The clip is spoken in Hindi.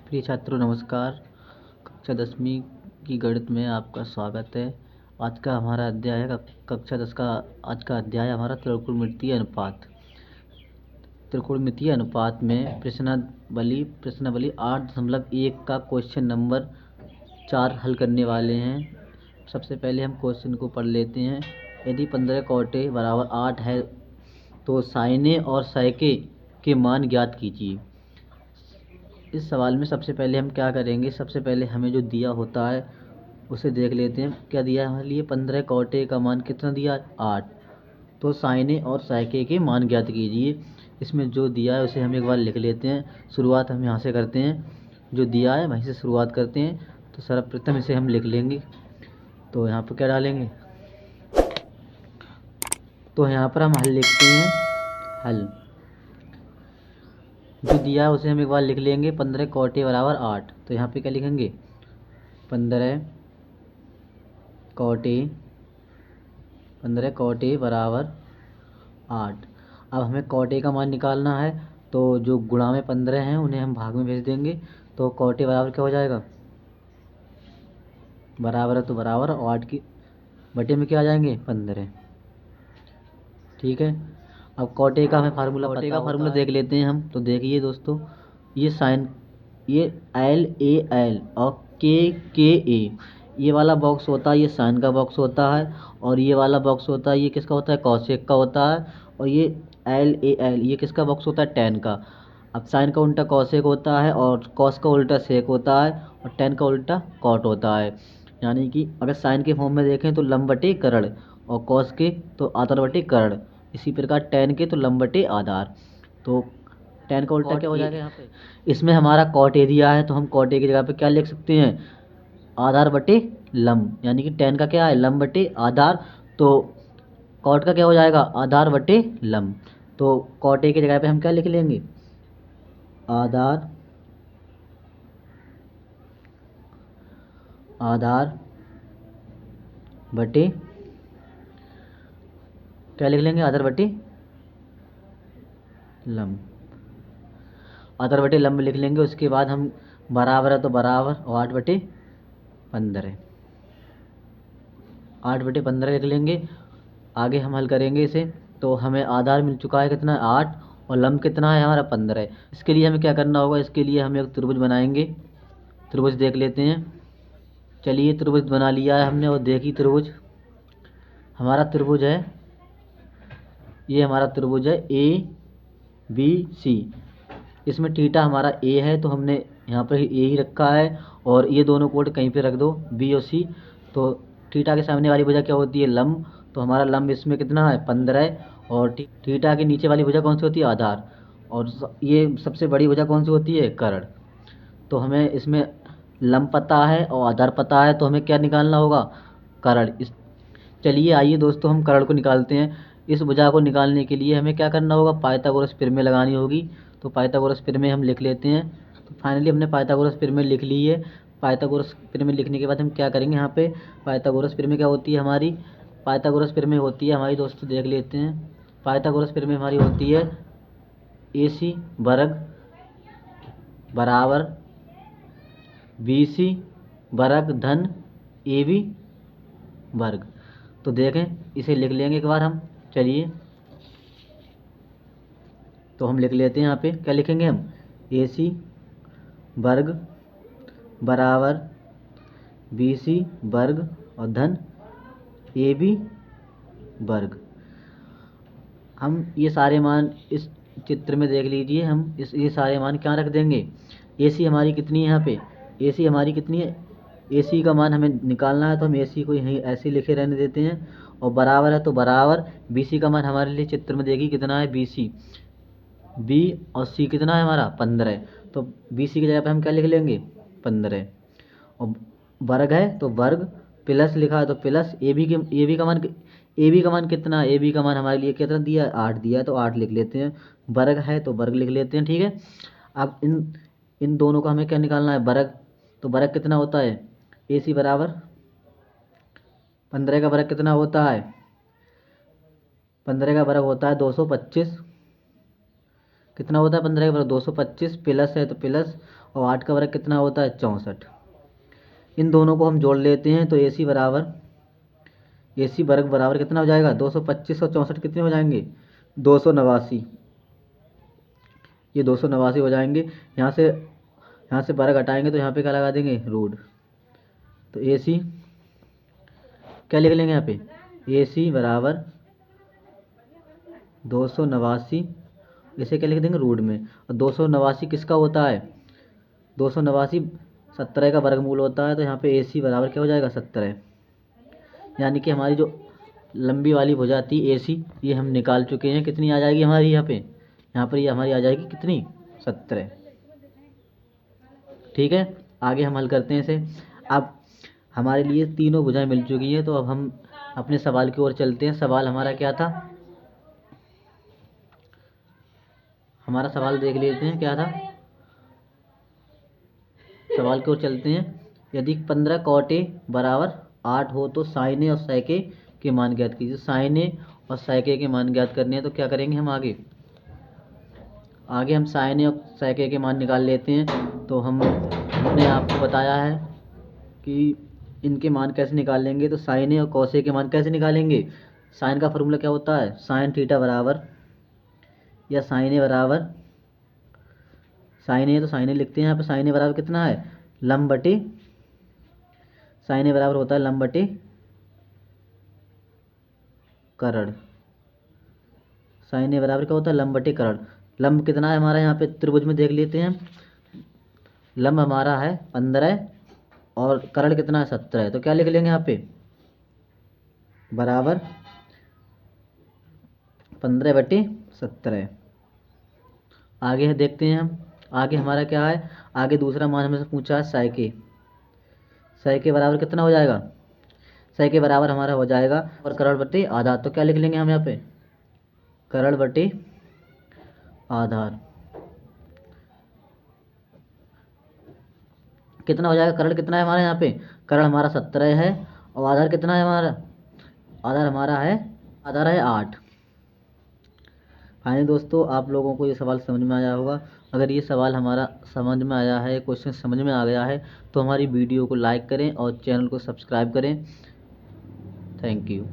प्रिय छात्रों नमस्कार। कक्षा 10वीं की गणित में आपका स्वागत है। आज का हमारा अध्याय है कक्षा 10 का। आज का अध्याय हमारा त्रिकोणमितीय अनुपात। त्रिकोणमितीय अनुपात में प्रश्नावली 8.1 का क्वेश्चन नंबर 4 हल करने वाले हैं। सबसे पहले हम क्वेश्चन को पढ़ लेते हैं। यदि 15 कोटे बराबर 8 है तो साइने और सैके के मान ज्ञात कीजिए। इस सवाल में सबसे पहले हम क्या करेंगे, सबसे पहले हमें जो दिया होता है उसे देख लेते हैं। क्या दिया है हमारे लिए? 15 कोटे का मान कितना दिया है? 8। तो साइने और सैके के मान ज्ञात कीजिए। इसमें जो दिया है उसे हम एक बार लिख लेते हैं। शुरुआत हम यहाँ से करते हैं, जो दिया है वहीं से शुरुआत करते हैं। तो सर्वप्रथम इसे हम लिख लेंगे। तो यहाँ पर क्या डालेंगे? तो यहाँ पर हम हल लिखते हैं। हल जो दिया है उसे हम एक बार लिख लेंगे। 15 कोटे बराबर 8। तो यहाँ पे क्या लिखेंगे? 15 कोटे बराबर 8। अब हमें कोटे का मान निकालना है, तो जो गुणा में 15 हैं उन्हें हम भाग में भेज देंगे। तो कोटे बराबर क्या हो जाएगा? बराबर है तो बराबर, और 8 की बटे में क्या आ जाएंगे? 15। ठीक है। अब कोटे का हमें फार्मूला देख लेते हैं हम। तो देखिए दोस्तों, ये साइन, ये LAL और KKA, ये वाला बॉक्स होता है, ये साइन का बॉक्स होता है। और ये वाला बॉक्स होता है, ये किसका होता है? कॉसेक का होता है। और ये LAL, ये किसका बॉक्स होता है? टैन का। अब साइन का उल्टा कॉसेक होता है, और कॉस का उल्टा सेक होता है, और टैन का उल्टा कॉट होता है। यानी कि अगर साइन के फॉर्म में देखें तो लंब बटे कर्ण, और कॉस के तो आधार बटे कर्ण। इसी प्रकार टैन के तो लंब बटे आधार। तो टैन का उल्टा क्या हो जाएगा यहाँ पे? इसमें हमारा कॉट ए दिया है, तो हम कॉट ए की जगह पे क्या लिख सकते हैं? आधार बटे लंब। यानी कि टैन का क्या है? लंब बटे आधार। तो कॉट का क्या हो जाएगा? आधार बटे लंब। तो कॉट ए की जगह पे हम क्या लिख लेंगे? आधार बटे क्या लिख लेंगे? आधार बटे लंब। आधार बटे लंब लिख लेंगे। उसके बाद हम बराबर है तो बराबर, और 8/15, 8/15 लिख लेंगे। आगे हम हल करेंगे इसे। तो हमें आधार मिल चुका है कितना? 8, और लंब कितना है हमारा? 15। इसके लिए हमें क्या करना होगा? इसके लिए हम एक त्रिभुज बनाएंगे। त्रिभुज देख लेते हैं। चलिए, त्रिभुज बना लिया है हमने। और देखिए, त्रिभुज हमारा त्रिभुज है, ये हमारा त्रिभुज है ABC। इसमें थीटा हमारा A है, तो हमने यहाँ पर A ही रखा है। और ये दोनों कोड कहीं पे रख दो, B और C। तो थीटा के सामने वाली भुजा क्या होती है? लंब। तो हमारा लंब इसमें कितना है? 15। और थीटा के नीचे वाली भुजा कौन सी होती है? आधार। और ये सबसे बड़ी भुजा कौन सी होती है? कर्ण। तो हमें इसमें लंब पता है और आधार पता है, तो हमें क्या निकालना होगा? कर्ण। चलिए आइए दोस्तों, हम कर्ण को निकालते हैं। इस भुजा को निकालने के लिए हमें क्या करना होगा? पाइथागोरस प्रमेय लगानी होगी। तो पाइथागोरस प्रमेय हम लिख लेते हैं। तो फाइनली हमने पाइथागोरस प्रमेय लिख ली है। पाइथागोरस प्रमेय लिखने के बाद हम क्या करेंगे? यहाँ पे पाइथागोरस प्रमेय क्या होती है हमारी? पाइथागोरस प्रमेय होती है हमारी, दोस्तों देख लेते हैं। पाइथागोरस प्रमेय हमारी होती है AC वर्ग बराबर BC वर्ग धन AB वर्ग। तो देखें, इसे लिख लेंगे एक बार हम। चलिए, तो हम लिख लेते हैं। यहाँ पे क्या लिखेंगे हम? AC वर्ग बराबर BC वर्ग और धन AB वर्ग। हम ये सारे मान इस चित्र में देख लीजिए। हम ये सारे मान क्या रख देंगे? AC हमारी कितनी है यहाँ पे? AC हमारी कितनी है? AC का मान हमें निकालना है, तो हम AC को यहीं ऐसे लिखे रहने देते हैं। और बराबर है तो बराबर, BC का मान हमारे लिए चित्र में देखिए कितना है? BC, B और C कितना है हमारा? 15। तो BC की जगह पे हम क्या लिख लेंगे? 15। और वर्ग है तो वर्ग, प्लस लिखा है तो प्लस। AB का मान कितना है? AB का मान हमारे लिए कितना दिया है? 8 दिया है, तो 8 लिख लेते हैं। वर्ग है तो वर्ग लिख लेते हैं। ठीक है। अब इन दोनों का हमें क्या निकालना है? वर्ग। तो वर्ग कितना होता है? AC बराबर 15 का वर्ग कितना होता है? 15 का वर्ग होता है 225। कितना होता है 15 का वर्ग? 225। प्लस है तो प्लस, और 8 का वर्ग कितना होता है 64। इन दोनों को हम जोड़ लेते हैं तो AC वर्ग बराबर कितना हो जाएगा 225 और 64 कितने हो जाएंगे 289। ये 289 हो जाएंगे। यहाँ से वर्ग हटाएंगे तो यहाँ पे क्या लगा देंगे रूट। तो AC क्या लिख लेंगे यहाँ पे AC बराबर 289, इसे क्या लिख देंगे रूट में। और 289 किसका होता है 289 17 का वर्गमूल होता है। तो यहाँ पे AC बराबर क्या हो जाएगा 17। यानी कि हमारी जो लंबी वाली भुजा थी AC ये हम निकाल चुके हैं। कितनी आ जाएगी हमारी यहाँ पर ये हमारी आ जाएगी कितनी 17। ठीक है, आगे हम हल करते हैं इसे। अब हमारे लिए तीनों भुजाएं मिल चुकी हैं तो अब हम अपने सवाल की ओर चलते हैं। सवाल हमारा क्या था, हमारा सवाल देख लेते हैं क्या था। सवाल की ओर चलते हैं। यदि 15 cot A बराबर 8 हो तो sin A और sec A के मान ज्ञात कीजिए। sin A और sec A के मान ज्ञात करने हैं तो क्या करेंगे हम आगे हम sin A और sec A के मान निकाल लेते हैं। तो हमने आपको बताया है कि इनके मान कैसे निकालेंगे। तो sin A और cos A के मान कैसे निकालेंगे। sin का फॉर्मूला क्या होता है sin थीटा बराबर या sin A बराबर sin A तो sin A लिखते हैं यहाँ पे। sin A बराबर कितना है लंब बटे sin A बराबर होता है लंब बटे कर्ण। sin A बराबर क्या होता है लंब बटे कर्ण। लंब कितना है हमारा यहाँ पे त्रिभुज में देख लेते हैं। लंब हमारा है 15 और कर्ण कितना है 17। तो क्या लिख लेंगे यहाँ पे बराबर 15/17। आगे देखते हैं हम आगे हमारा क्या है। आगे दूसरा मान हमसे पूछा है sec A बराबर कितना हो जाएगा। sec A बराबर हमारा हो जाएगा और कर्ण बटे आधार। तो क्या लिख लेंगे हम यहाँ पे कर्ण बटे आधार। कितना हो जाएगा कर्ण कितना है हमारे यहाँ पे कर्ण हमारा 17 है और आधार कितना है हमारा आधार है 8। फाइनली दोस्तों आप लोगों को ये सवाल समझ में आया होगा। अगर ये सवाल हमारा समझ में आया है, क्वेश्चन समझ में आ गया है तो हमारी वीडियो को लाइक करें और चैनल को सब्सक्राइब करें। Thank you.